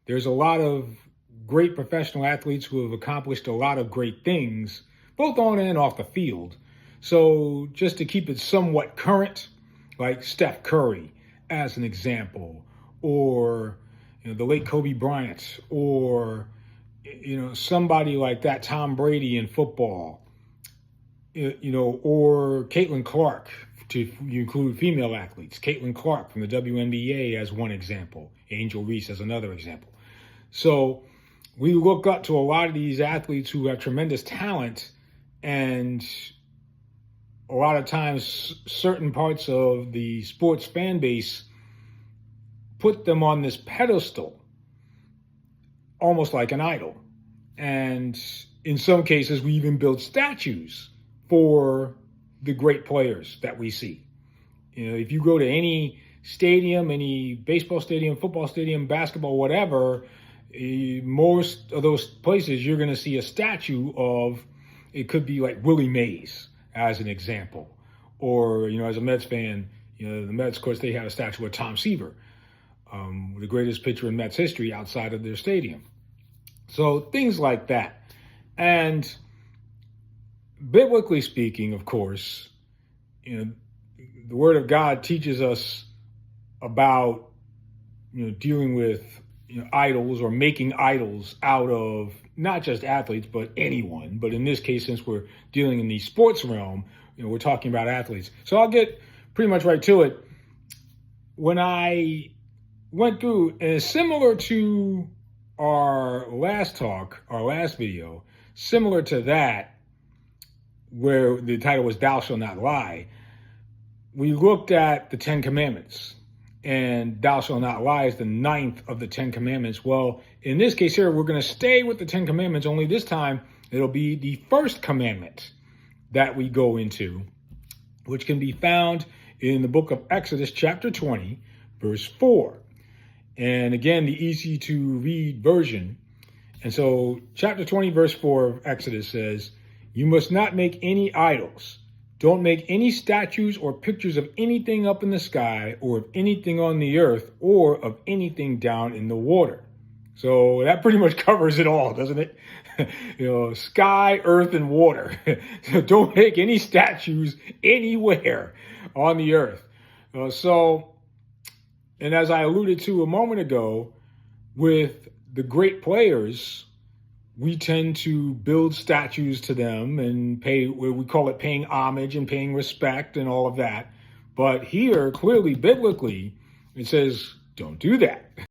there's a lot of great professional athletes who have accomplished a lot of great things, both on and off the field. So just to keep it somewhat current, like Steph Curry as an example, or the late Kobe Bryant, or somebody like that, Tom Brady in football, or Caitlin Clark, to you include female athletes. Caitlin Clark from the WNBA as one example, Angel Reese as another example. So we look up to a lot of these athletes who have tremendous talent, and a lot of times certain parts of the sports fan base put them on this pedestal, almost like an idol. And in some cases, we even build statues for the great players that we see. If you go to any stadium, any baseball stadium, football stadium, basketball, whatever, most of those places you're going to see a statue of. It could be like Willie Mays as an example, or as a Mets fan, the Mets, of course, they have a statue of Tom Seaver, the greatest pitcher in Mets history outside of their stadium. So things like that. And biblically speaking, of course, the Word of God teaches us about dealing with idols, or making idols out of not just athletes, but anyone. But in this case, since we're dealing in the sports realm, we're talking about athletes. So I'll get pretty much right to it. When I went through, and similar to our last video, similar to that, where the title was Thou Shalt Not Lie, we looked at the 10 Commandments. And thou shalt not lie is the 9th of the 10 Commandments. Well, in this case here, we're going to stay with the 10 Commandments, only this time it'll be the first commandment that we go into, which can be found in the book of Exodus, chapter 20, verse 4. And again, the easy to read version. And so chapter 20, verse 4 of Exodus says, "You must not make any idols. Don't make any statues or pictures of anything up in the sky, or of anything on the earth, or of anything down in the water." So that pretty much covers it all, doesn't it? Sky, earth, and water. So don't make any statues anywhere on the earth. And as I alluded to a moment ago, with the great players, we tend to build statues to them and we call it paying homage and paying respect and all of that. But here, clearly, biblically, it says, don't do that.